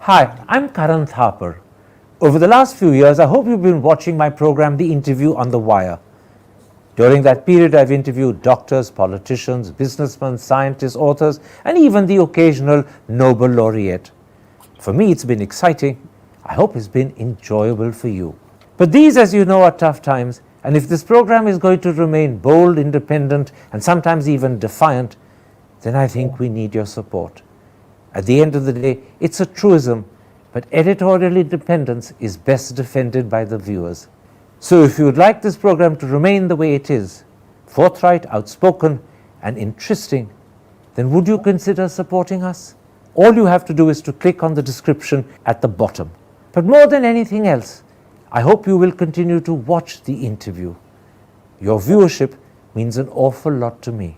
Hi, I'm Karan Thapar. Over the last few years, I hope you've been watching my program, The Interview on the Wire. During that period, I've interviewed doctors, politicians, businessmen, scientists, authors, and even the occasional Nobel laureate. For me, it's been exciting. I hope it's been enjoyable for you. But these, as you know, are tough times, and if this program is going to remain bold, independent, and sometimes even defiant, then I think we need your support. At the end of the day, it's a truism, but editorial independence is best defended by the viewers. So if you would like this program to remain the way it is, forthright, outspoken, and interesting, then would you consider supporting us? All you have to do is to click on the description at the bottom. But more than anything else, I hope you will continue to watch the interview. Your viewership means an awful lot to me.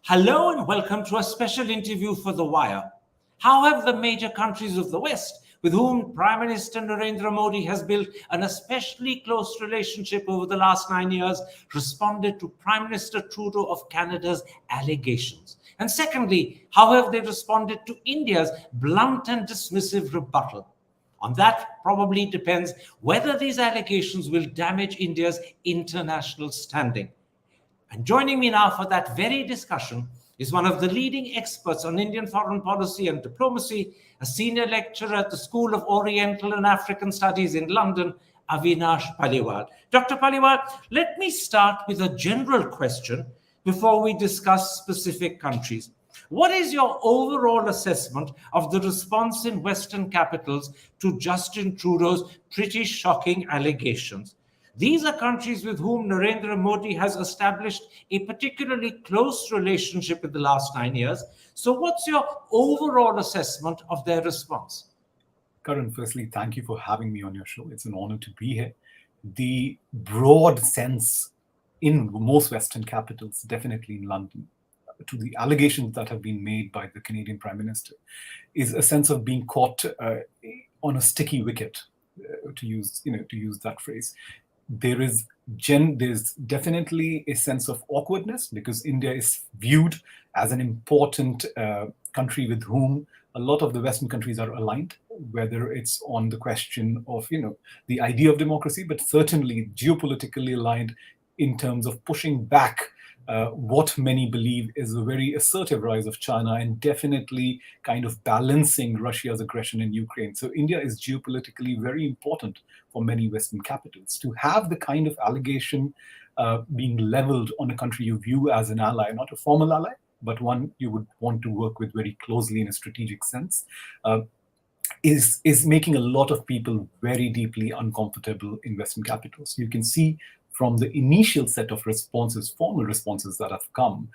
Hello and welcome to a special interview for The Wire. How have the major countries of the West, with whom Prime Minister Narendra Modi has built an especially close relationship over the last 9 years, responded to Prime Minister Trudeau of Canada's allegations? And secondly, how have they responded to India's blunt and dismissive rebuttal? On that probably depends whether these allegations will damage India's international standing. And joining me now for that very discussion is one of the leading experts on Indian foreign policy and diplomacy, a senior lecturer at the School of Oriental and African Studies in London, Avinash Paliwal. Dr. Paliwal, let me start with a general question before we discuss specific countries. What is your overall assessment of the response in Western capitals to Justin Trudeau's pretty shocking allegations? These are countries with whom Narendra Modi has established a particularly close relationship in the last 9 years. So, what's your overall assessment of their response? Karan, firstly, thank you for having me on your show. It's an honor to be here. The broad sense in most Western capitals, definitely in London, to the allegations that have been made by the Canadian Prime Minister, is a sense of being caught on a sticky wicket, to use that phrase. There's definitely a sense of awkwardness because India is viewed as an important country with whom a lot of the Western countries are aligned, whether it's on the question of the idea of democracy, but certainly geopolitically aligned in terms of pushing back what many believe is a very assertive rise of China and definitely kind of balancing Russia's aggression in Ukraine. So India is geopolitically very important for many Western capitals. To have the kind of allegation being leveled on a country you view as an ally, not a formal ally, but one you would want to work with very closely in a strategic sense, is making a lot of people very deeply uncomfortable in Western capitals. You can see from the initial set of responses, formal responses that have come,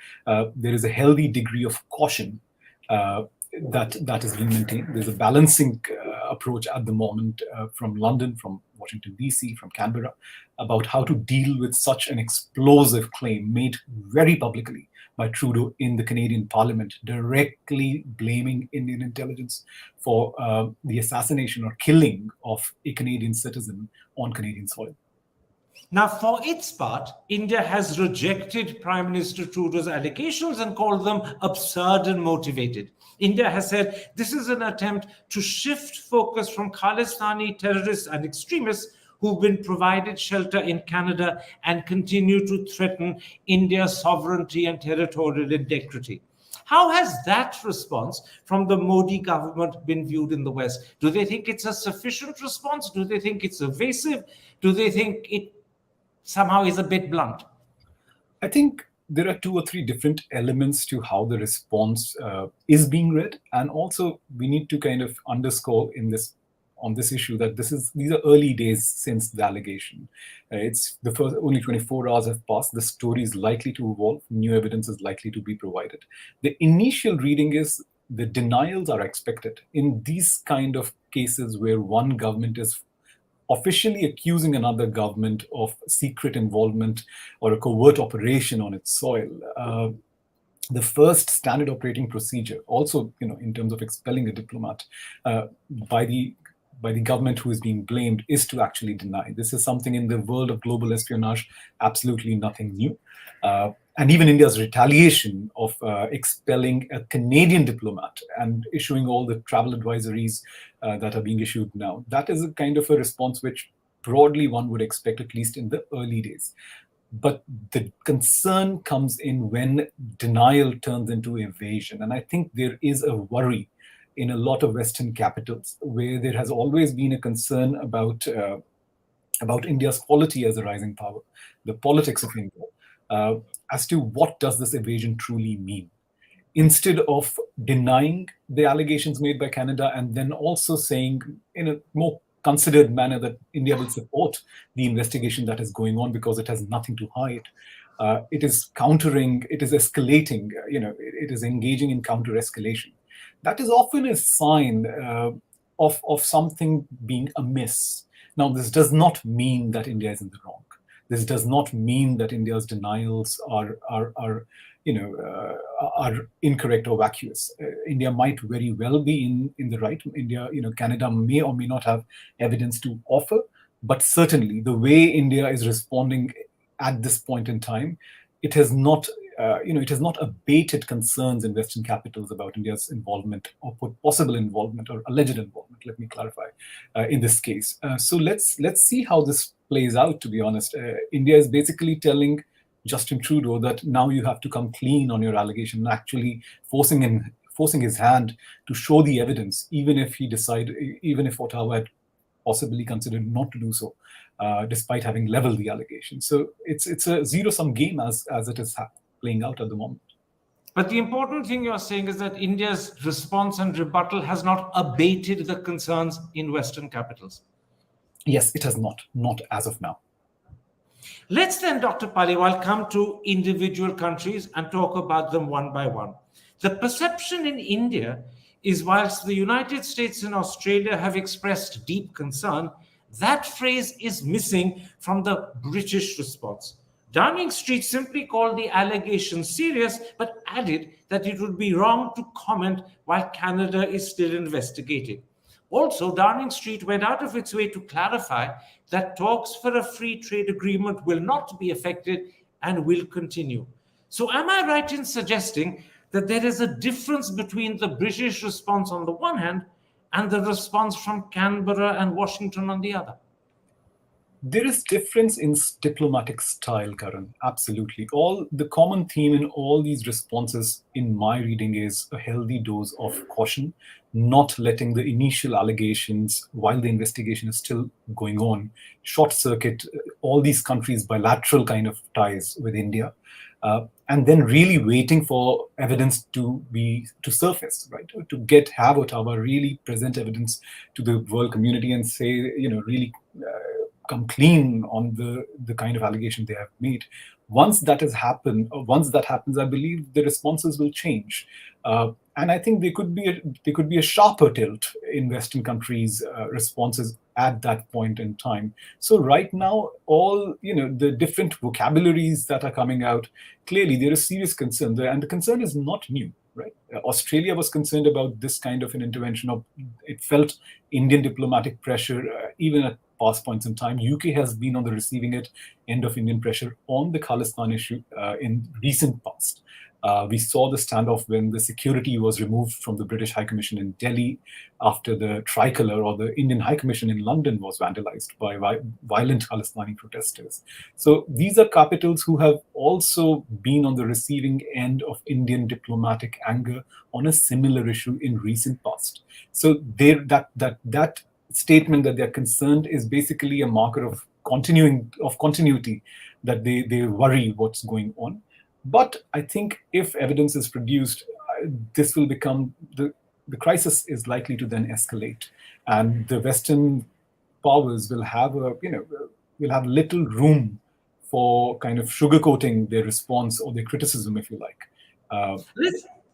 there is a healthy degree of caution that is being maintained. There's a balancing approach at the moment from London, from Washington, D.C., from Canberra, about how to deal with such an explosive claim made very publicly by Trudeau in the Canadian Parliament, directly blaming Indian intelligence for the assassination or killing of a Canadian citizen on Canadian soil. Now, for its part, India has rejected Prime Minister Trudeau's allegations and called them absurd and motivated. India has said this is an attempt to shift focus from Khalistani terrorists and extremists who've been provided shelter in Canada and continue to threaten India's sovereignty and territorial integrity. How has that response from the Modi government been viewed in the West? Do they think it's a sufficient response? Do they think it's evasive? Do they think it somehow is a bit blunt? I think there are 2 or 3 different elements to how the response is being read, and also we need to kind of underscore on this issue that these are early days since the allegation. It's the first only 24 hours have passed. The story is likely to evolve. New evidence is likely to be provided. The initial reading is the denials are expected in these kind of cases where one government is officially accusing another government of secret involvement or a covert operation on its soil. The first standard operating procedure, also in terms of expelling a diplomat by the government who is being blamed, is to actually deny. This is something in the world of global espionage, absolutely nothing new. And even India's retaliation of expelling a Canadian diplomat and issuing all the travel advisories that are being issued now, that is a kind of a response which broadly one would expect, at least in the early days. But the concern comes in when denial turns into evasion. And I think there is a worry in a lot of Western capitals where there has always been a concern about India's quality as a rising power, the politics of India, as to what does this evasion truly mean. Instead of denying the allegations made by Canada and then also saying in a more considered manner that India will support the investigation that is going on because it has nothing to hide. It is countering, it is escalating, it is engaging in counter-escalation. That is often a sign of something being amiss. Now, this does not mean that India is in the wrong. This does not mean that India's denials are incorrect or vacuous. India might very well be in the right. Canada may or may not have evidence to offer, but certainly the way India is responding at this point in time, it has not abated concerns in Western capitals about India's involvement or possible involvement or alleged involvement. Let me clarify in this case. So let's see how this plays out. To be honest, India is basically telling Justin Trudeau that now you have to come clean on your allegation, actually forcing his hand to show the evidence, even if Ottawa had possibly considered not to do so, despite having leveled the allegation. So it's a zero-sum game as it is playing out at the moment. But the important thing you're saying is that India's response and rebuttal has not abated the concerns in Western capitals. Yes, it has not as of now. Let's then, Dr. Paliwal, come to individual countries and talk about them one by one. The perception in India is, whilst the United States and Australia have expressed deep concern, that phrase is missing from the British response. Downing Street simply called the allegation serious, but added that it would be wrong to comment while Canada is still investigating. Also, Downing Street went out of its way to clarify that talks for a free trade agreement will not be affected and will continue. So am I right in suggesting that there is a difference between the British response on the one hand and the response from Canberra and Washington on the other? There is difference in diplomatic style, Karan. Absolutely. The common theme in all these responses, in my reading, is a healthy dose of caution, not letting the initial allegations, while the investigation is still going on, short circuit all these countries' bilateral kind of ties with India, and then really waiting for evidence to surface, right? To have Ottawa really present evidence to the world community and say, really come clean on the kind of allegation they have made. Once that happens, I believe the responses will change, and I think there could be a sharper tilt in Western countries' responses at that point in time. So right now, all the different vocabularies that are coming out, clearly there is serious concern there, and the concern is not new. Right. Australia was concerned about this kind of an intervention. It felt Indian diplomatic pressure, even at past points in time. UK has been on the receiving end of Indian pressure on the Khalistan issue in recent past. We saw the standoff when the security was removed from the British High Commission in Delhi after the tricolour, or the Indian High Commission in London, was vandalized by violent Khalistani protesters. So these are capitals who have also been on the receiving end of Indian diplomatic anger on a similar issue in recent past. So that statement that they're concerned is basically a marker of continuity, that they worry what's going on. But I think if evidence is produced, this will become the crisis is likely to then escalate, and the Western powers will have little room for kind of sugarcoating their response or their criticism, if you like.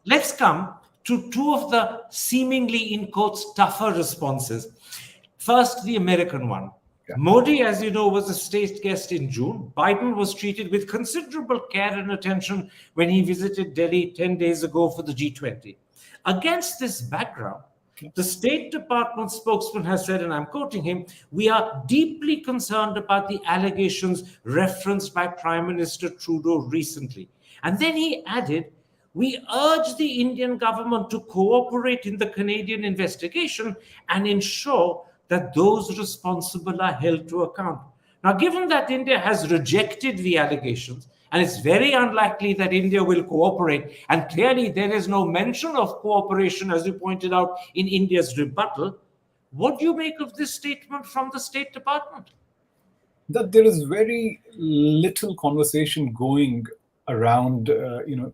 Let's come to two of the seemingly, in quotes, tougher responses. First, the American one. Modi, as you know, was a state guest in June. Biden was treated with considerable care and attention when he visited Delhi 10 days ago for the G20. Against this background, the State Department spokesman has said, and I'm quoting him, "We are deeply concerned about the allegations referenced by Prime Minister Trudeau recently." And then he added, "We urge the Indian government to cooperate in the Canadian investigation and ensure that those responsible are held to account." Now, given that India has rejected the allegations, and it's very unlikely that India will cooperate, and clearly there is no mention of cooperation, as you pointed out, in India's rebuttal, what do you make of this statement from the State Department? That there is very little conversation going around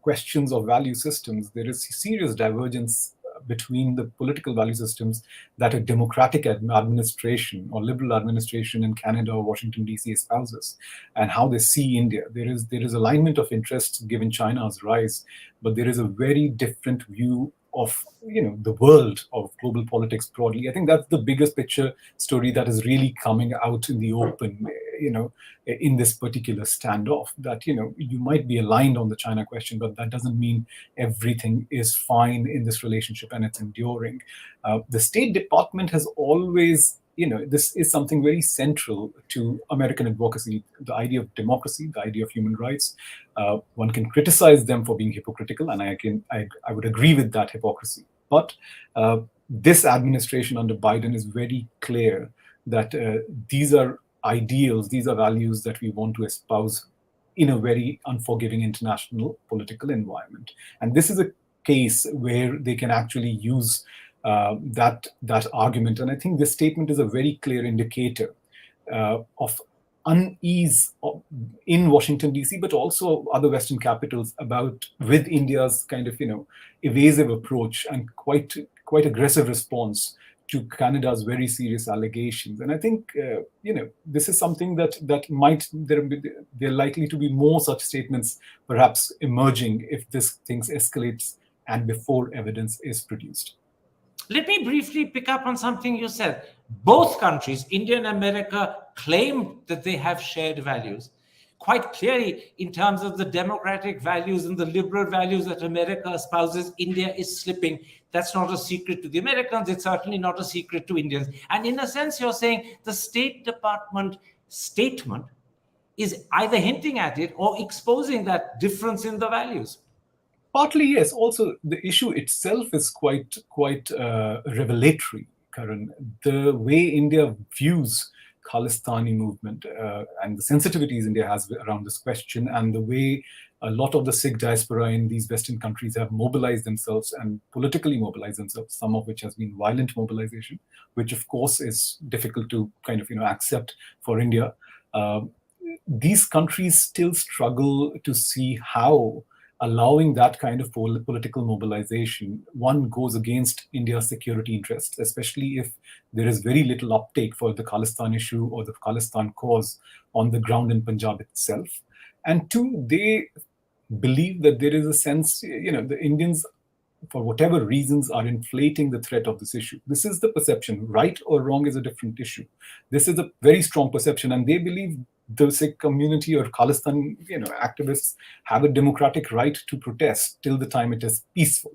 questions of value systems. There is serious divergence between the political value systems that a democratic administration or liberal administration in Canada or Washington DC espouses, and how they see India. There is alignment of interests given China's rise, but there is a very different view of the world, of global politics broadly. I think that's the biggest picture story that is really coming out in the open, in this particular standoff. That you might be aligned on the China question, but that doesn't mean everything is fine in this relationship and it's enduring. The State Department has always, this is something very central to American advocacy, the idea of democracy, the idea of human rights. One can criticize them for being hypocritical, and I would agree with that hypocrisy. But this administration under Biden is very clear that these are ideals, these are values that we want to espouse in a very unforgiving international political environment. And this is a case where they can actually use that argument. And I think this statement is a very clear indicator of unease in Washington DC, but also other Western capitals with India's kind of evasive approach and quite aggressive response to Canada's very serious allegations. And I think this is something that there are likely to be more such statements perhaps emerging if this thing escalates and before evidence is produced. Let me briefly pick up on something you said. Both countries, India and America, claim that they have shared values. Quite clearly, in terms of the democratic values and the liberal values that America espouses, India is slipping. That's not a secret to the Americans. It's certainly not a secret to Indians. And in a sense, you're saying the State Department statement is either hinting at it or exposing that difference in the values. Partly, yes. Also, the issue itself is quite revelatory, Karan. The way India views Khalistani movement and the sensitivities India has around this question, and the way a lot of the Sikh diaspora in these Western countries have mobilized themselves and politically mobilized themselves, some of which has been violent mobilization, which of course is difficult to kind of accept for India. These countries still struggle to see how allowing that kind of political mobilization, one, goes against India's security interests, especially if there is very little uptake for the Khalistan issue or the Khalistan cause on the ground in Punjab itself. And two, they believe that there is a sense, the Indians, for whatever reasons, are inflating the threat of this issue. This is the perception. Right or wrong is a different issue. This is a very strong perception, and they believe the Sikh community or Khalistan, activists have a democratic right to protest till the time it is peaceful.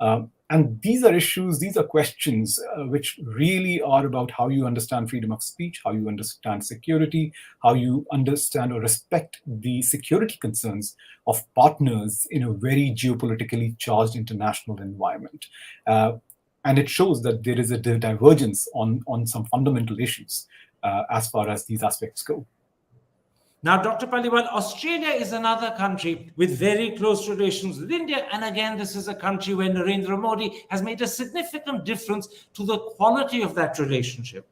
And these are issues, these are questions which really are about how you understand freedom of speech, how you understand security, how you understand or respect the security concerns of partners in a very geopolitically charged international environment. And it shows that there is a divergence on some fundamental issues as far as these aspects go. Now, Dr. Paliwal, Australia is another country with very close relations with India. And again, this is a country where Narendra Modi has made a significant difference to the quality of that relationship.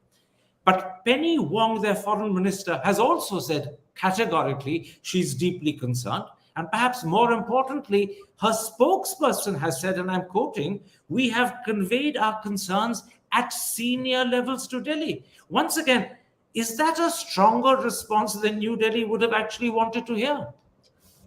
But Penny Wong, their foreign minister, has also said categorically she's deeply concerned. And perhaps more importantly, her spokesperson has said, and I'm quoting, "We have conveyed our concerns at senior levels to Delhi." Once again, is that a stronger response than New Delhi would have actually wanted to hear?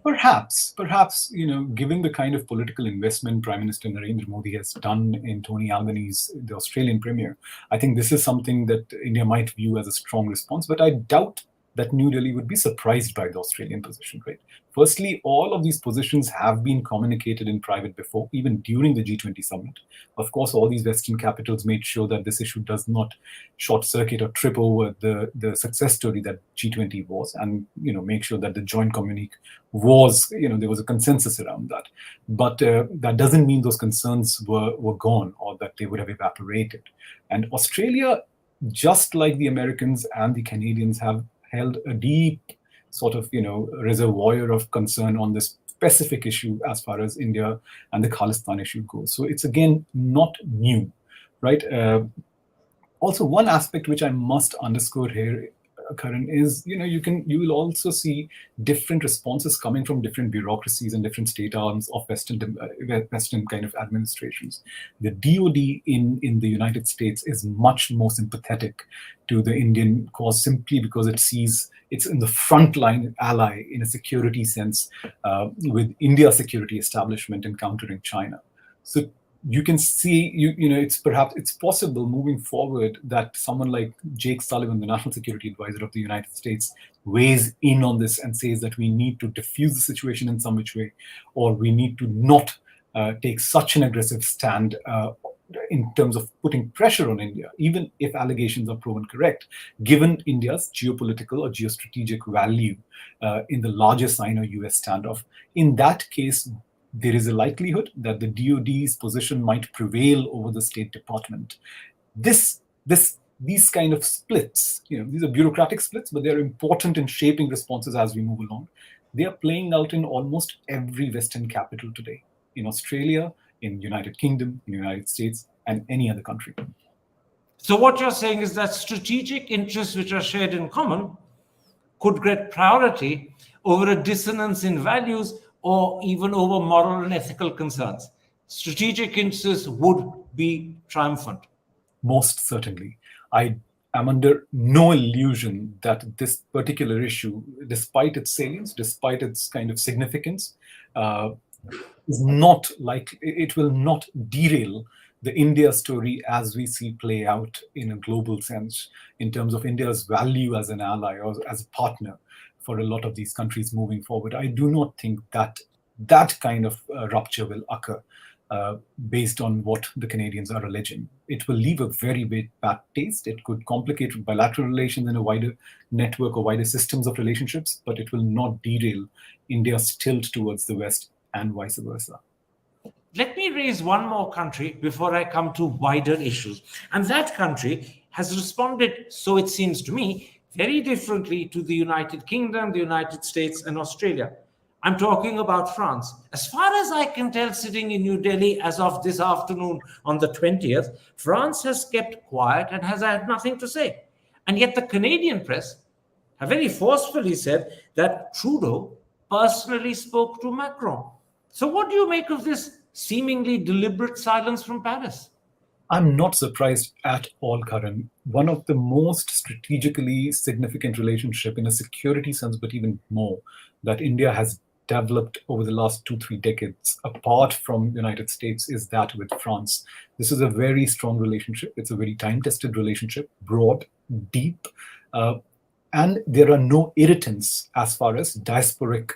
Perhaps, given the kind of political investment Prime Minister Narendra Modi has done in Tony Albanese, the Australian Premier, I think this is something that India might view as a strong response. But I doubt that New Delhi would be surprised by the Australian position, right? Firstly, all of these positions have been communicated in private before, even during the G20 summit. Of course, all these Western capitals made sure that this issue does not short circuit or trip over the success story that G20 was, and make sure that the joint communique was, there was a consensus around that. But that doesn't mean those concerns were gone or that they would have evaporated. And Australia, just like the Americans and the Canadians, have held a deep sort of, reservoir of concern on this specific issue as far as India and the Khalistan issue goes. So it's, again, not new, right? Also, one aspect which I must underscore here, Karan, is you will also see different responses coming from different bureaucracies and different state arms of Western kind of administrations. The DoD in the United States is much more sympathetic to the Indian cause simply because it sees it's in the frontline ally in a security sense with India's security establishment in countering China. So you can see, it's possible moving forward that someone like Jake Sullivan, the National Security Advisor of the United States, weighs in on this and says that we need to diffuse the situation in some which way, or we need to not take such an aggressive stand in terms of putting pressure on India, even if allegations are proven correct, given India's geopolitical or geostrategic value in the larger Sino-US standoff. In that case, there is a likelihood that the DoD's position might prevail over the State Department. These kind of splits, these are bureaucratic splits, but they're important in shaping responses as we move along. They are playing out in almost every Western capital today, in Australia, in United Kingdom, in the United States, and any other country. So what you're saying is that strategic interests which are shared in common could get priority over a dissonance in values or even over moral and ethical concerns. Strategic interests would be triumphant. Most certainly. I am under no illusion that this particular issue, despite its salience, despite its kind of significance, is not like it will not derail the India story as we see play out in a global sense in terms of India's value as an ally or as a partner for a lot of these countries moving forward. I do not think that that kind of rupture will occur based on what the Canadians are alleging. It will leave a very bad taste. It could complicate bilateral relations in a wider network or wider systems of relationships, but it will not derail India's tilt towards the West and vice versa. Let me raise one more country before I come to wider issues. And that country has responded, so it seems to me, very differently to the United Kingdom, the United States, and Australia. I'm talking about France. As far as I can tell, sitting in New Delhi as of this afternoon on the 20th, France has kept quiet and has had nothing to say. And yet the Canadian press have very forcefully said that Trudeau personally spoke to Macron. So what do you make of this seemingly deliberate silence from Paris? I'm not surprised at all, Karan. One of the most strategically significant relationship in a security sense, but even more, that India has developed over the last 2-3 decades, apart from the United States, is that with France. This is a very strong relationship. It's a very time-tested relationship, broad, deep, and there are no irritants as far as diasporic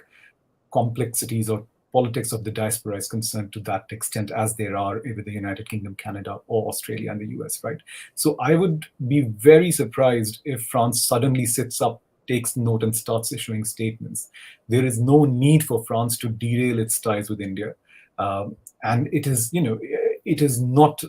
complexities or politics of the diaspora is concerned to that extent as there are with the United Kingdom, Canada, or Australia and the US, right? So I would be very surprised if France suddenly sits up, takes note, and starts issuing statements. There is no need for France to derail its ties with India. And it is, it is not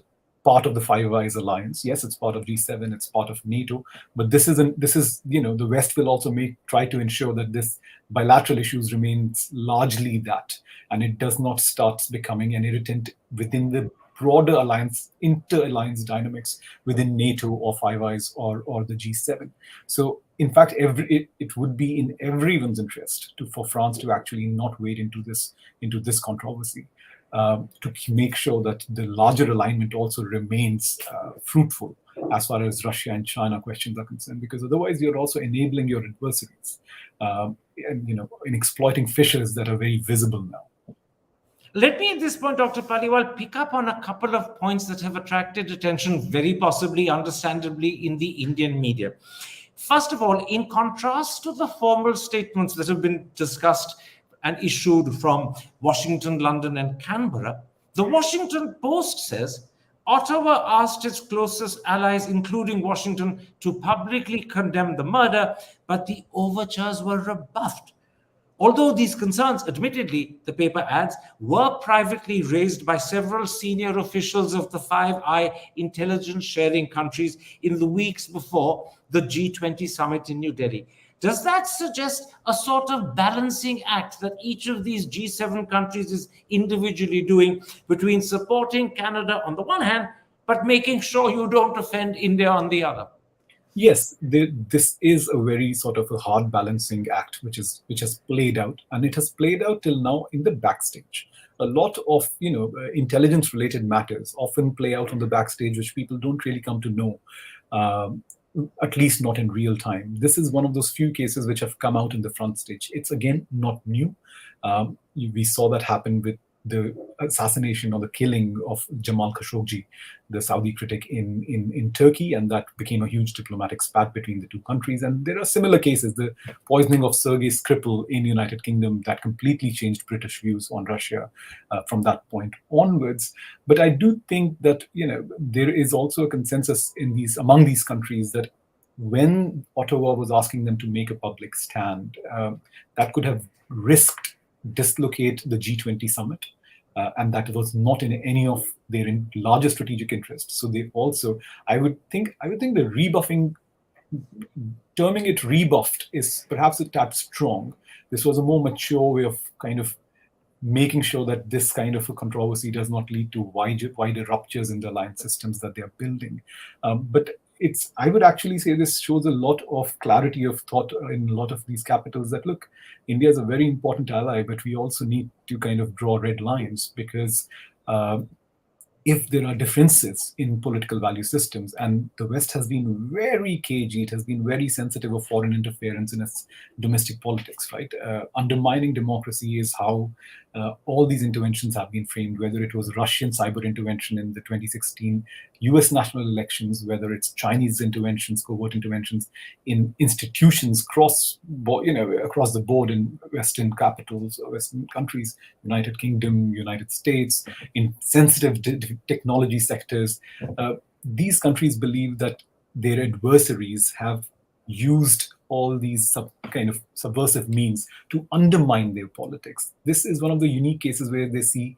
part of the Five Eyes alliance. Yes, it's part of G7, it's part of NATO, but this is, the West will also try to ensure that this bilateral issues remains largely that, and it does not start becoming an irritant within the broader alliance, inter-alliance dynamics within NATO or Five Eyes or the G7. So in fact, it would be in everyone's interest for France to actually not wade into this controversy. To make sure that the larger alignment also remains fruitful as far as Russia and China questions are concerned, because otherwise you're also enabling your adversaries, and in exploiting fissures that are very visible now. Let me at this point, Dr. Paliwal, pick up on a couple of points that have attracted attention, very possibly, understandably, in the Indian media. First of all, in contrast to the formal statements that have been discussed and issued from Washington, London, and Canberra, the Washington Post says Ottawa asked its closest allies, including Washington, to publicly condemn the murder, but the overtures were rebuffed. Although these concerns, admittedly, the paper adds, were privately raised by several senior officials of the Five Eyes intelligence sharing countries in the weeks before the G20 summit in New Delhi. Does that suggest a sort of balancing act that each of these G7 countries is individually doing between supporting Canada on the one hand, but making sure you don't offend India on the other? Yes, this is a very sort of a hard balancing act, which has played out, and it has played out till now in the backstage. A lot of intelligence-related matters often play out on the backstage, which people don't really come to know, at least not in real time. This is one of those few cases which have come out in the front stage. It's again not new. We saw that happen with the assassination or the killing of Jamal Khashoggi, the Saudi critic in Turkey, and that became a huge diplomatic spat between the two countries. And there are similar cases, the poisoning of Sergei Skripal in United Kingdom, that completely changed British views on Russia from that point onwards. But I do think that there is also a consensus among these countries that when Ottawa was asking them to make a public stand, that could have risked dislocate the G20 summit, and that was not in any of their larger strategic interests. So they also, I would think the rebuffing, terming it rebuffed is perhaps a tad strong. This was a more mature way of kind of making sure that this kind of a controversy does not lead to wider ruptures in the alliance systems that they are building. But I would actually say this shows a lot of clarity of thought in a lot of these capitals that, look, India is a very important ally, but we also need to kind of draw red lines, because if there are differences in political value systems, and the West has been very cagey, it has been very sensitive of foreign interference in its domestic politics, right? Undermining democracy is how all these interventions have been framed, whether it was Russian cyber intervention in the 2016 US national elections, whether it's Chinese interventions, covert interventions in institutions across the board in Western capitals, Western countries, United Kingdom, United States, in sensitive technology sectors. These countries believe that their adversaries have used all these kind of subversive means to undermine their politics. This is one of the unique cases where they see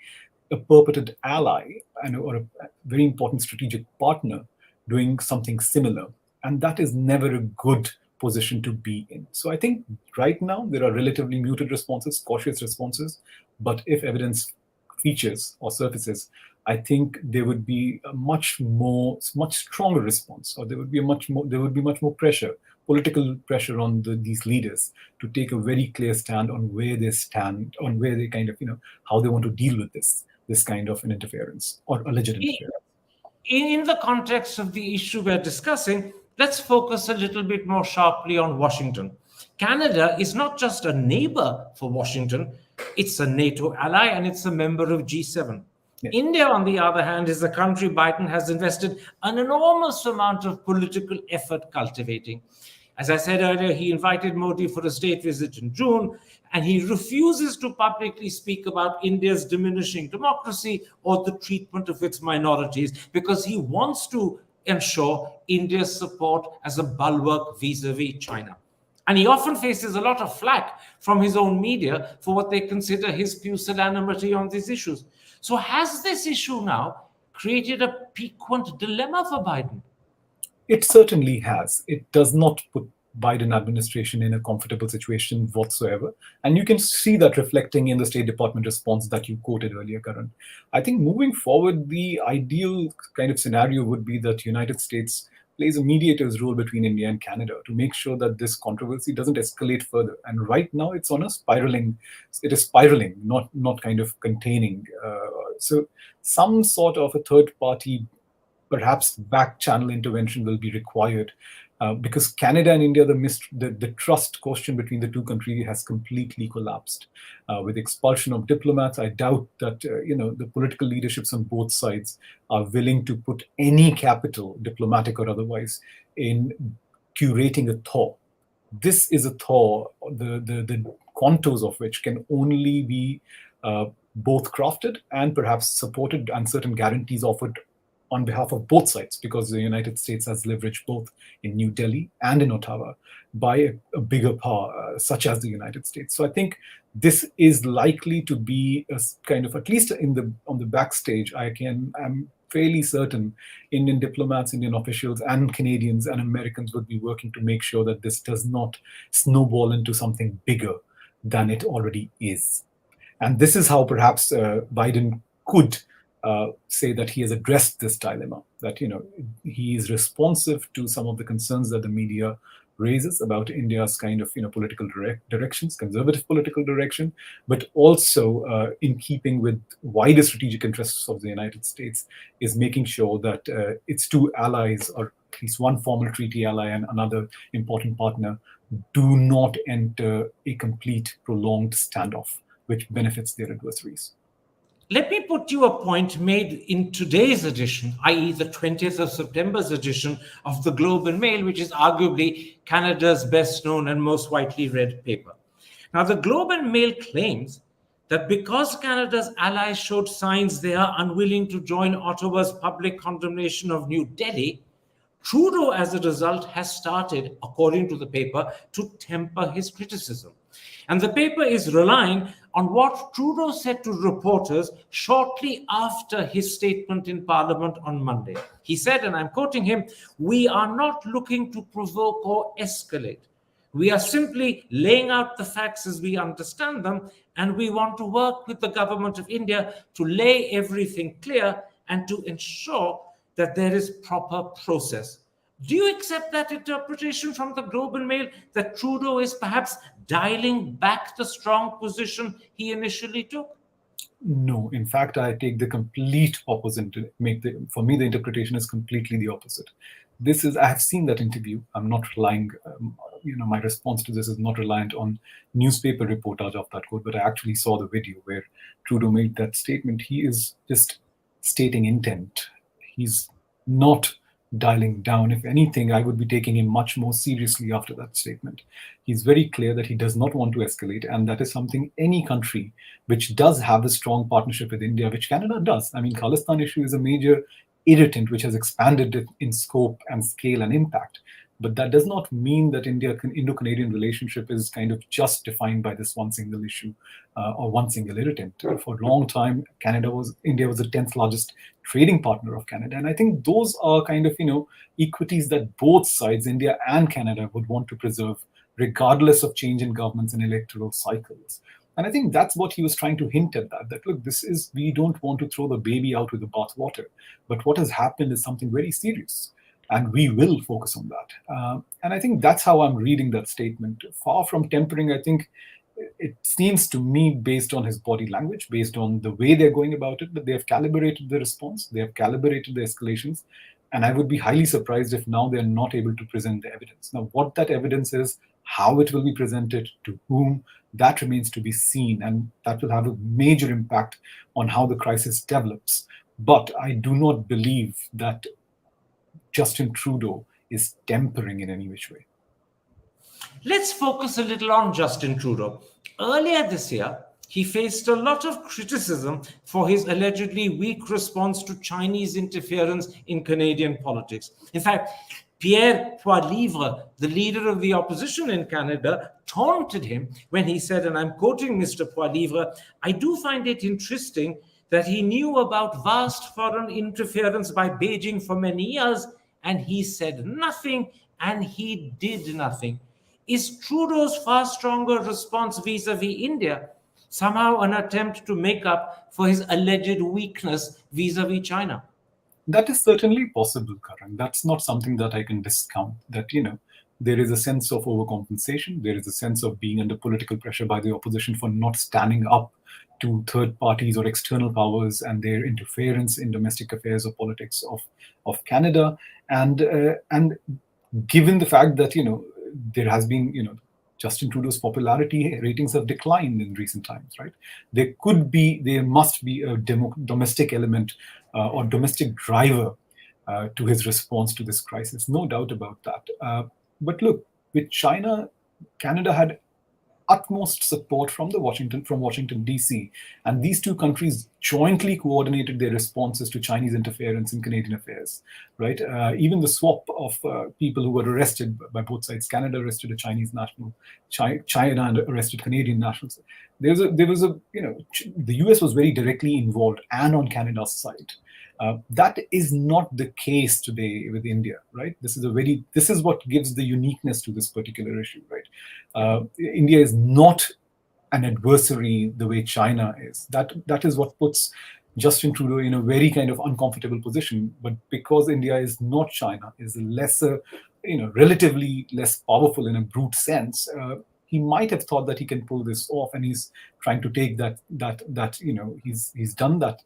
a purported ally or a very important strategic partner doing something similar. And that is never a good position to be in. So I think right now there are relatively muted responses, cautious responses, but if evidence features or surfaces, I think there would be a much stronger response, or there would be much more pressure, political pressure on these leaders to take a very clear stand on where they stand, on where they kind of, how they want to deal with this kind of an interference or alleged interference. In the context of the issue we're discussing, let's focus a little bit more sharply on Washington. Canada is not just a neighbor for Washington, it's a NATO ally and it's a member of G7. Yes. India, on the other hand, is a country Biden has invested an enormous amount of political effort cultivating. As I said earlier, he invited Modi for a state visit in June, and he refuses to publicly speak about India's diminishing democracy or the treatment of its minorities, because he wants to ensure India's support as a bulwark vis-a-vis China. And he often faces a lot of flack from his own media for what they consider his pusillanimity on these issues. So has this issue now created a piquant dilemma for Biden? It certainly has. It does not put Biden administration in a comfortable situation whatsoever. And you can see that reflecting in the State Department response that you quoted earlier, Karan. I think moving forward, the ideal kind of scenario would be that the United States plays a mediator's role between India and Canada to make sure that this controversy doesn't escalate further. And right now it is spiraling, not kind of containing. So some sort of a third party perhaps back channel intervention will be required. Because Canada and India, the trust question between the two countries has completely collapsed. With expulsion of diplomats, I doubt that the political leaderships on both sides are willing to put any capital, diplomatic or otherwise, in curating a thaw. This is a thaw, the contours of which can only be both crafted and perhaps supported, and certain guarantees offered on behalf of both sides, because the United States has leverage both in New Delhi and in Ottawa by a bigger power, such as the United States. So I think this is likely to be a kind of, at least on the backstage, I'm fairly certain Indian diplomats, Indian officials, and Canadians and Americans would be working to make sure that this does not snowball into something bigger than it already is. And this is how perhaps Biden could say that he has addressed this dilemma, that he is responsive to some of the concerns that the media raises about India's kind of political directions, conservative political direction, but also in keeping with wider strategic interests of the United States, is making sure that its two allies, or at least one formal treaty ally and another important partner, do not enter a complete prolonged standoff which benefits their adversaries. Let me put you a point made in today's edition, i.e. the 20th of September's edition of the Globe and Mail, which is arguably Canada's best known and most widely read paper. Now, the Globe and Mail claims that because Canada's allies showed signs they are unwilling to join Ottawa's public condemnation of New Delhi, Trudeau, as a result, has started, according to the paper, to temper his criticism. And the paper is relying on what Trudeau said to reporters shortly after his statement in Parliament on Monday. He said, and I'm quoting him, "We are not looking to provoke or escalate. We are simply laying out the facts as we understand them, and we want to work with the government of India to lay everything clear and to ensure that there is proper process." Do you accept that interpretation from the Globe and Mail, that Trudeau is perhaps dialing back the strong position he initially took? No, in fact, I take the complete opposite. For me, the interpretation is completely the opposite. I have seen that interview. I'm not relying, my response to this is not reliant on newspaper reportage of that quote, but I actually saw the video where Trudeau made that statement. He is just stating intent. He's not dialing down. If anything, I would be taking him much more seriously after that statement. He's very clear that he does not want to escalate, and that is something any country which does have a strong partnership with India, which Canada does. I mean, Khalistan issue is a major irritant which has expanded in scope and scale and impact. But that does not mean that Indo-Canadian relationship is kind of just defined by this one single issue or one single irritant. For a long time, India was the 10th largest trading partner of Canada. And I think those are kind of, equities that both sides, India and Canada, would want to preserve, regardless of change in governments and electoral cycles. And I think that's what he was trying to hint at, that look, we don't want to throw the baby out with the bathwater. But what has happened is something very serious. And we will focus on that. And I think that's how I'm reading that statement. Far from tempering, I think it seems to me, based on his body language, based on the way they're going about it, that they have calibrated the response, they have calibrated the escalations. And I would be highly surprised if now they're not able to present the evidence. Now, what that evidence is, how it will be presented, to whom, that remains to be seen. And that will have a major impact on how the crisis develops. But I do not believe that Justin Trudeau is tempering in any which way. Let's focus a little on Justin Trudeau. Earlier this year, he faced a lot of criticism for his allegedly weak response to Chinese interference in Canadian politics. In fact, Pierre Poilievre, the leader of the opposition in Canada, taunted him when he said, and I'm quoting Mr. Poilievre, "I do find it interesting that he knew about vast foreign interference by Beijing for many years, and he said nothing, and he did nothing." Is Trudeau's far stronger response vis-a-vis India somehow an attempt to make up for his alleged weakness vis-a-vis China? That is certainly possible, Karan. That's not something that I can discount. That, there is a sense of overcompensation. There is a sense of being under political pressure by the opposition for not standing up to third parties or external powers and their interference in domestic affairs or politics of Canada. And given the fact that there has been Justin Trudeau's popularity ratings have declined in recent times, right? There must be a domestic element or domestic driver to his response to this crisis, no doubt about that. But look, with China, Canada had utmost support from Washington D.C., and these two countries jointly coordinated their responses to Chinese interference in Canadian affairs. Right, even the swap of people who were arrested by both sides. Canada arrested a Chinese national, China arrested Canadian nationals. There was a the U.S. was very directly involved and on Canada's side. That is not the case today with India, right? This is what gives the uniqueness to this particular issue, right? India is not an adversary the way China is. That is what puts Justin Trudeau in a very kind of uncomfortable position. But because India is not China, is lesser, relatively less powerful in a brute sense, he might have thought that he can pull this off, and he's trying to take he's done that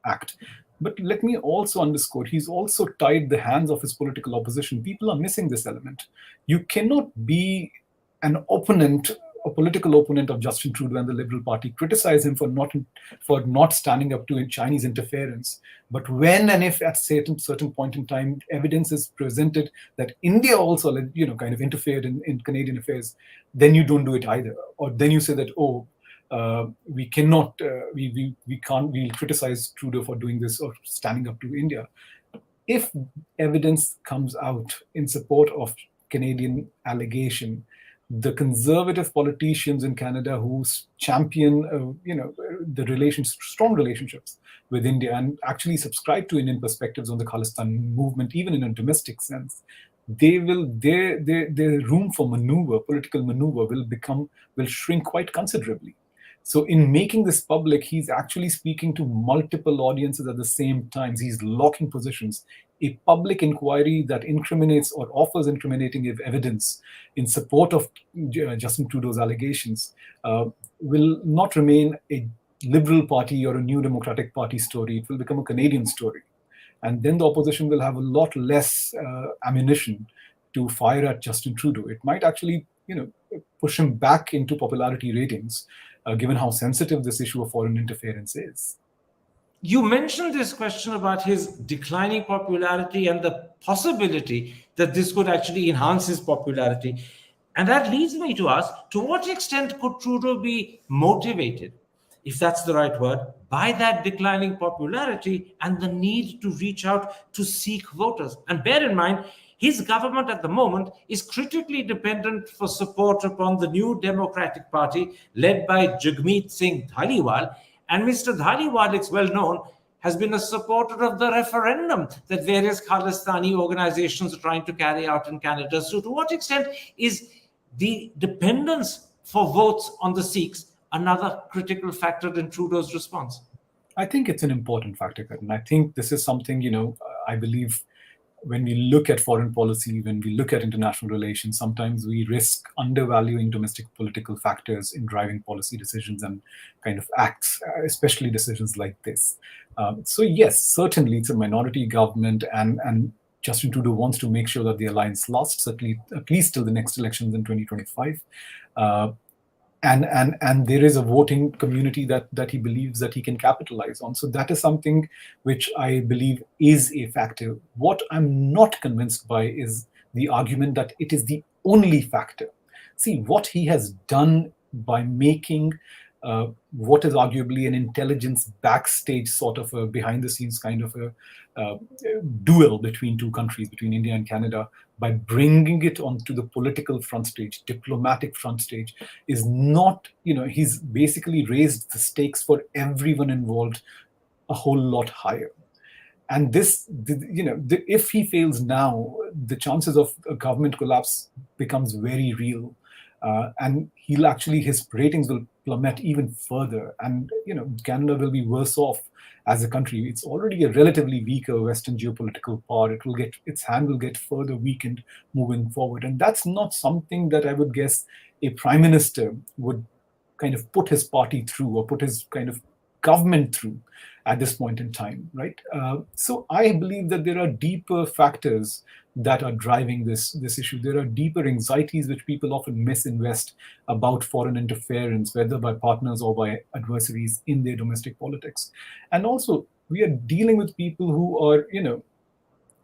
act. But let me also underscore, he's also tied the hands of his political opposition. People are missing this element. You cannot be an opponent, a political opponent of Justin Trudeau and the Liberal Party, criticize him for not standing up to Chinese interference. But when and if at certain point in time evidence is presented that India also kind of interfered in Canadian affairs, then you don't do it either. Or then you say that, we cannot, we'll criticize Trudeau for doing this or standing up to India. If evidence comes out in support of Canadian allegation, the conservative politicians in Canada who champion, strong relationships with India and actually subscribe to Indian perspectives on the Khalistani movement, even in a domestic sense, their room for maneuver, political maneuver, will shrink quite considerably. So in making this public, he's actually speaking to multiple audiences at the same time. He's locking positions. A public inquiry that incriminates or offers incriminating evidence in support of Justin Trudeau's allegations will not remain a Liberal Party or a New Democratic Party story. It will become a Canadian story. And then the opposition will have a lot less ammunition to fire at Justin Trudeau. It might actually, push him back into popularity ratings, given how sensitive this issue of foreign interference is. You mentioned this question about his declining popularity and the possibility that this could actually enhance his popularity. And that leads me to ask, to what extent could Trudeau be motivated, if that's the right word, by that declining popularity and the need to reach out to seek voters? And bear in mind, his government at the moment is critically dependent for support upon the New Democratic Party led by Jagmeet Singh Dhaliwal. And Mr. Dhaliwal, it's well known, has been a supporter of the referendum that various Khalistani organizations are trying to carry out in Canada. So to what extent is the dependence for votes on the Sikhs another critical factor in Trudeau's response? I think it's an important factor, Karan. I think this is something, I believe when we look at foreign policy, when we look at international relations, sometimes we risk undervaluing domestic political factors in driving policy decisions and kind of acts, especially decisions like this. So yes, certainly it's a minority government, and Justin Trudeau wants to make sure that the alliance lasts at least till the next elections in 2025. And there is a voting community that he believes that he can capitalize on. So that is something which I believe is a factor. What I'm not convinced by is the argument that it is the only factor. See, what he has done by making what is arguably an intelligence backstage sort of a behind-the-scenes kind of a duel between two countries, between India and Canada, by bringing it onto the political front stage, diplomatic front stage, is not, he's basically raised the stakes for everyone involved a whole lot higher. And this, if he fails now, the chances of a government collapse becomes very real. And his ratings will plummet even further. And, Canada will be worse off as a country. It's already a relatively weaker Western geopolitical power. Its hand will get further weakened moving forward. And that's not something that I would guess a prime minister would kind of put his party through or put his kind of government through at this point in time, right? So I believe that there are deeper factors that are driving this issue. There are deeper anxieties which people often misinvest about foreign interference, whether by partners or by adversaries in their domestic politics. And also, we are dealing with people who are,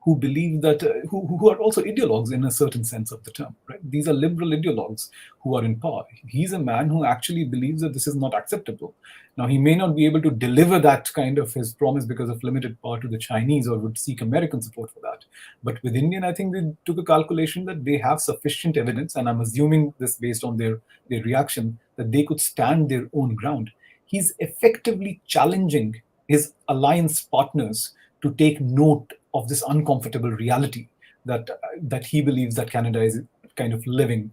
who believe that, who are also ideologues in a certain sense of the term, right? These are liberal ideologues who are in power. He's a man who actually believes that this is not acceptable. Now, he may not be able to deliver that kind of his promise because of limited power to the Chinese, or would seek American support for that. But with Indian, I think they took a calculation that they have sufficient evidence, and I'm assuming this based on their reaction, that they could stand their own ground. He's effectively challenging his alliance partners to take note of this uncomfortable reality that he believes that Canada is kind of living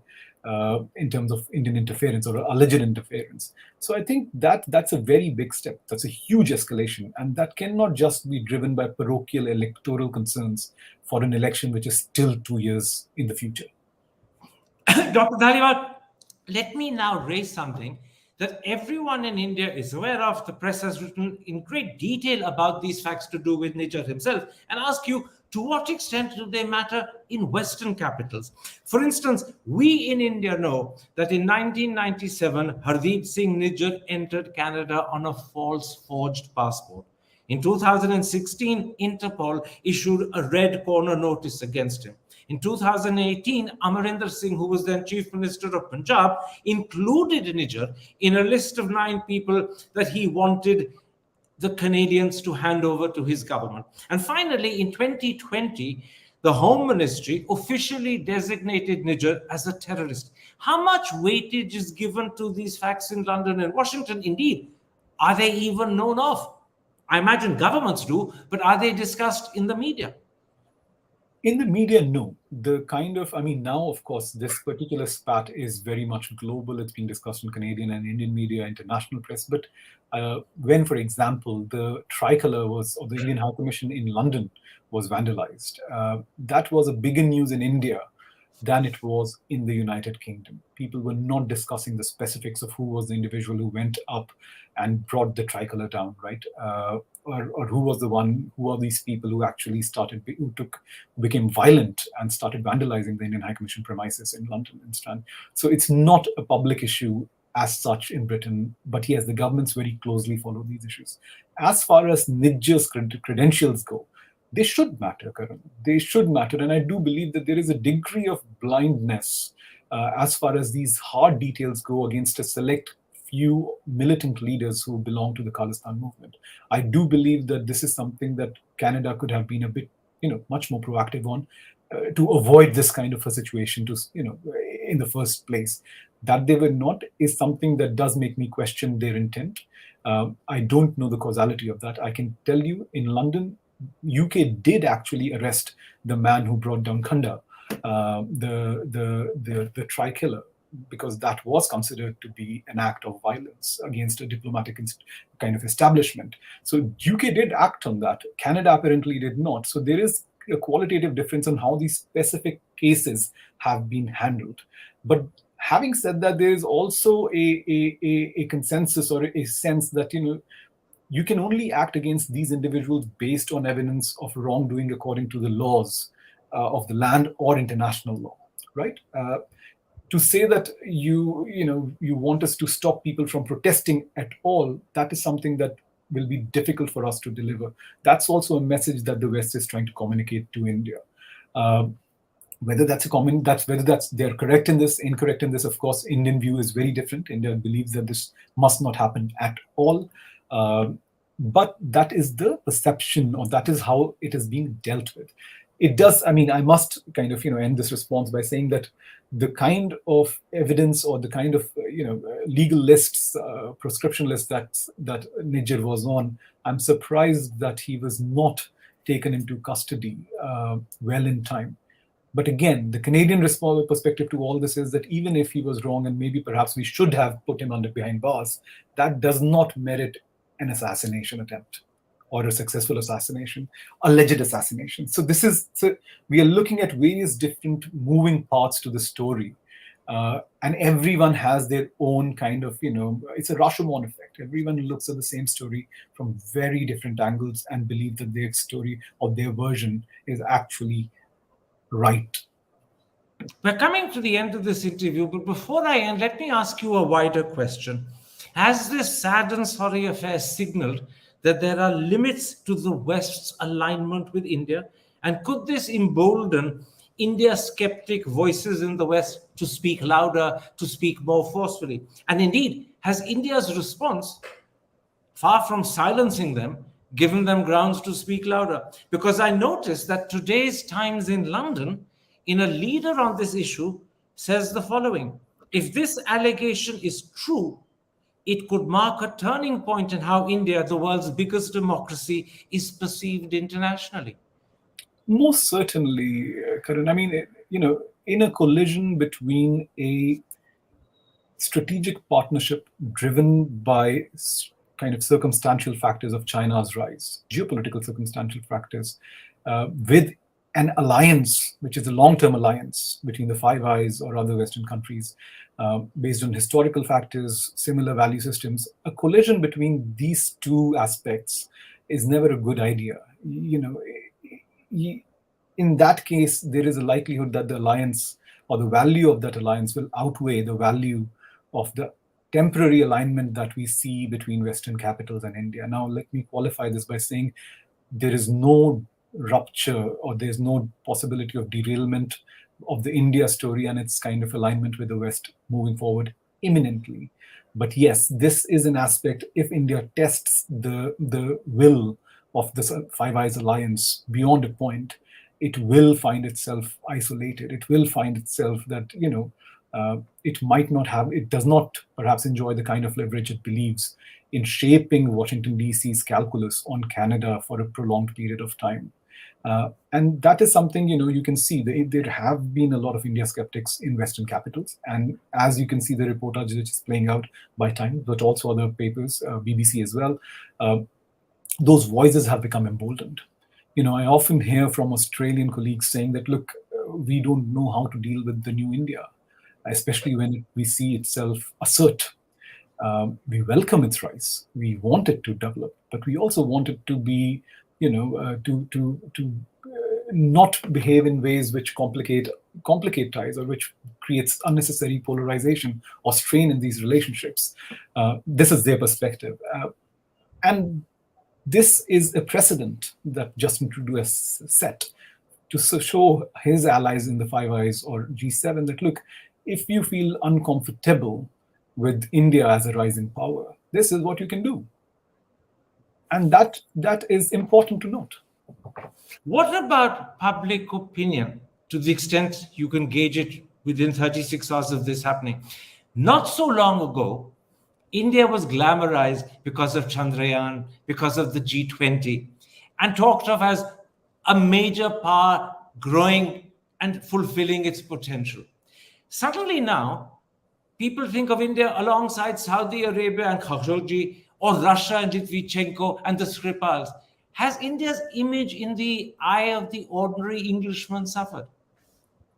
in terms of Indian interference or alleged interference. So I think that's a very big step. That's a huge escalation, and that cannot just be driven by parochial electoral concerns for an election which is still 2 years in the future. Dr. Dhaliwal, let me now raise something that everyone in India is aware of. The press has written in great detail about these facts to do with Nijar himself, and ask you, to what extent do they matter in Western capitals? For instance, we in India know that in 1997, Hardeep Singh Nijjar entered Canada on a false forged passport. In 2016, Interpol issued a red corner notice against him. In 2018, Amarinder Singh, who was then Chief Minister of Punjab, included Nijar in a list of 9 people that he wanted the Canadians to hand over to his government. And finally, in 2020, the Home Ministry officially designated Nijar as a terrorist. How much weightage is given to these facts in London and Washington? Indeed, are they even known of? I imagine governments do, but are they discussed in the media? In the media, no. Now, of course, this particular spat is very much global. It's being discussed in Canadian and Indian media, international press. But when, for example, the tricolor or the Indian High Commission in London was vandalized, that was a bigger news in India than it was in the United Kingdom. People were not discussing the specifics of who was the individual who went up and brought the tricolor down, right? Or who are these people who actually became violent and started vandalizing the Indian High Commission premises in London and Strand. So it's not a public issue as such in Britain, but yes, the governments very closely follow these issues. As far as Nijjar's credentials go, they should matter, Karan. They should matter. And I do believe that there is a degree of blindness as far as these hard details go against a select few militant leaders who belong to the Khalistan movement. I do believe that this is something that Canada could have been a bit, much more proactive on to avoid this kind of a situation in the first place. That they were not is something that does make me question their intent. I don't know the causality of that. I can tell you in London, UK did actually arrest the man who brought down Khanda, the tri-killer, because that was considered to be an act of violence against a diplomatic kind of establishment. So UK did act on that. Canada apparently did not. So there is a qualitative difference on how these specific cases have been handled. But having said that, there is also a consensus or a sense that, you can only act against these individuals based on evidence of wrongdoing according to the laws of the land or international law, right? To say that you want us to stop people from protesting at all, that is something that will be difficult for us to deliver. That's also a message that the West is trying to communicate to India. Whether they're correct in this, incorrect in this, of course, Indian view is very different. India believes that this must not happen at all. But that is the perception, or that is how it is being dealt with. It does, I must kind of, end this response by saying that the kind of evidence or the kind of, legal lists, prescription lists that Nijjar was on, I'm surprised that he was not taken into custody well in time. But again, the Canadian perspective to all this is that even if he was wrong, and maybe perhaps we should have put him behind bars, that does not merit an assassination attempt or a successful assassination, alleged assassination. So we are looking at various different moving parts to the story. and everyone has their own kind of, it's a Rashomon effect. Everyone looks at the same story from very different angles and believe that their story or their version is actually right. We're coming to the end of this interview, but before I end, let me ask you a wider question. Has this sad and sorry affair signaled that there are limits to the West's alignment with India? And could this embolden India skeptic voices in the West to speak louder, to speak more forcefully? And indeed, has India's response, far from silencing them, given them grounds to speak louder? Because I noticed that today's Times in London, in a leader on this issue, says the following: if this allegation is true, it could mark a turning point in how India, the world's biggest democracy, is perceived internationally. Most certainly, Karan. I mean, in a collision between a strategic partnership driven by kind of circumstantial factors of China's rise, geopolitical circumstantial factors, with an alliance, which is a long-term alliance between the Five Eyes or other Western countries, based on historical factors, similar value systems. A collision between these two aspects is never a good idea. In that case, there is a likelihood that the alliance or the value of that alliance will outweigh the value of the temporary alignment that we see between Western capitals and India. Now, let me qualify this by saying there is no rupture or there's no possibility of derailment of the India story and its kind of alignment with the West moving forward imminently. But yes, this is an aspect. If India tests the will of the Five Eyes alliance beyond a point, it will find itself isolated. It will find itself that, it does not perhaps enjoy the kind of leverage it believes in shaping Washington, D.C.'s calculus on Canada for a prolonged period of time. And that is something, you can see. There have been a lot of India skeptics in Western capitals. And as you can see, the reportage which is playing out by Times, but also other papers, BBC as well, those voices have become emboldened. I often hear from Australian colleagues saying that, look, we don't know how to deal with the new India, especially when we see itself assert. We welcome its rise. We want it to develop, but we also want it to be, to not behave in ways which complicate ties or which creates unnecessary polarization or strain in these relationships. This is their perspective. And this is a precedent that Justin Trudeau has set to show his allies in the Five Eyes or G7 that, look, if you feel uncomfortable with India as a rising power, this is what you can do. And that is important to note. What about public opinion, to the extent you can gauge it within 36 hours of this happening? Not so long ago, India was glamorized because of Chandrayaan, because of the G20, and talked of as a major power growing and fulfilling its potential. Suddenly now, people think of India alongside Saudi Arabia and Khashoggi, or Russia and Litvinenko and the Skripals. Has India's image in the eye of the ordinary Englishman suffered?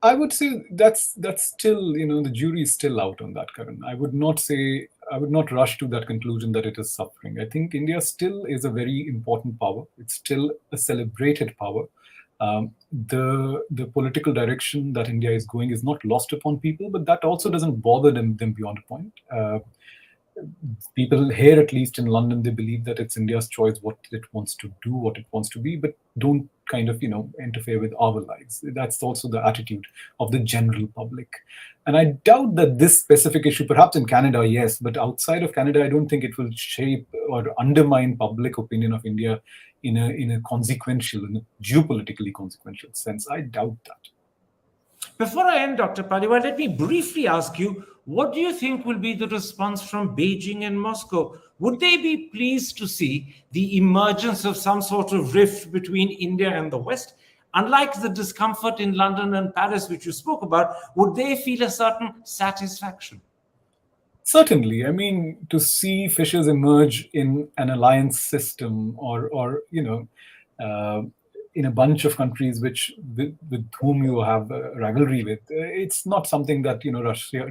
I would say that's still, the jury is still out on that, Karan. I would not rush to that conclusion that it is suffering. I think India still is a very important power. It's still a celebrated power. The political direction that India is going is not lost upon people, but that also doesn't bother them beyond a point. People here, at least in London, they believe that it's India's choice what it wants to do, what it wants to be, but don't kind of, interfere with our lives. That's also the attitude of the general public. And I doubt that this specific issue, perhaps in Canada, yes, but outside of Canada, I don't think it will shape or undermine public opinion of India in a consequential, in a geopolitically consequential sense. I doubt that. Before I end, Dr. Paliwal, let me briefly ask you, what do you think will be the response from Beijing and Moscow? Would they be pleased to see the emergence of some sort of rift between India and the West? Unlike the discomfort in London and Paris, which you spoke about, would they feel a certain satisfaction? Certainly. I mean, to see fissures emerge in an alliance system or in a bunch of countries with whom you have a rivalry with, it's not something that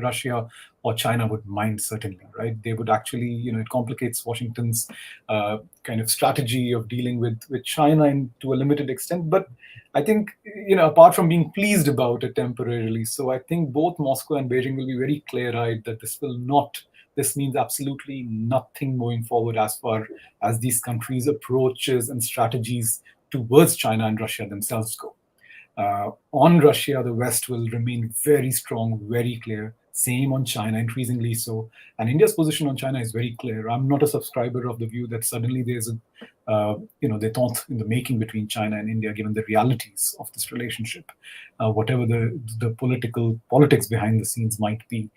Russia or China would mind, certainly, right? They would actually, it complicates Washington's kind of strategy of dealing with China to a limited extent. But I think, apart from being pleased about it temporarily, so I think both Moscow and Beijing will be very clear-eyed that this means absolutely nothing moving forward as far as these countries' approaches and strategies towards China and Russia themselves go. On Russia, the West will remain very strong, very clear. Same on China, increasingly so. And India's position on China is very clear. I'm not a subscriber of the view that suddenly there's détente in the making between China and India, given the realities of this relationship, whatever the politics behind the scenes might be.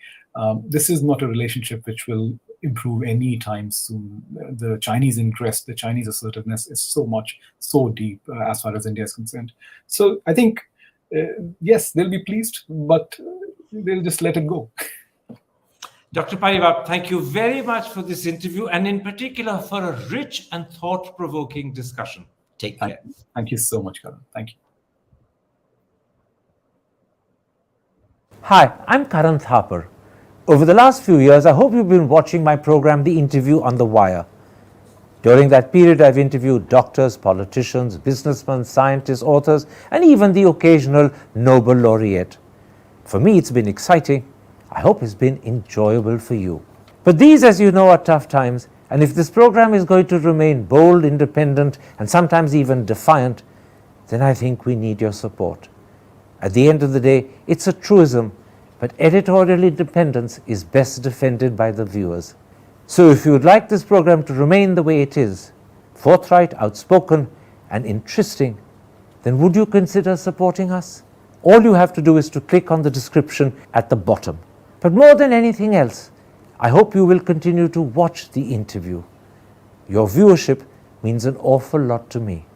This is not a relationship which will improve any time soon. The Chinese interest, the Chinese assertiveness is so deep as far as India is concerned. So I think, yes, they'll be pleased, but they'll just let it go. Dr. Paliwal, thank you very much for this interview, and in particular for a rich and thought-provoking discussion. Take care. Thank you so much, Karan. Thank you. Hi, I'm Karan Thapar. Over the last few years, I hope you've been watching my program, The Interview on the Wire. During that period, I've interviewed doctors, politicians, businessmen, scientists, authors, and even the occasional Nobel laureate. For me, it's been exciting. I hope it's been enjoyable for you. But these, as you know, are tough times, and if this program is going to remain bold, independent, and sometimes even defiant, then I think we need your support. At the end of the day, it's a truism, but editorial independence is best defended by the viewers. So if you would like this program to remain the way it is, forthright, outspoken, and interesting, then would you consider supporting us? All you have to do is to click on the description at the bottom. But more than anything else, I hope you will continue to watch The Interview. Your viewership means an awful lot to me.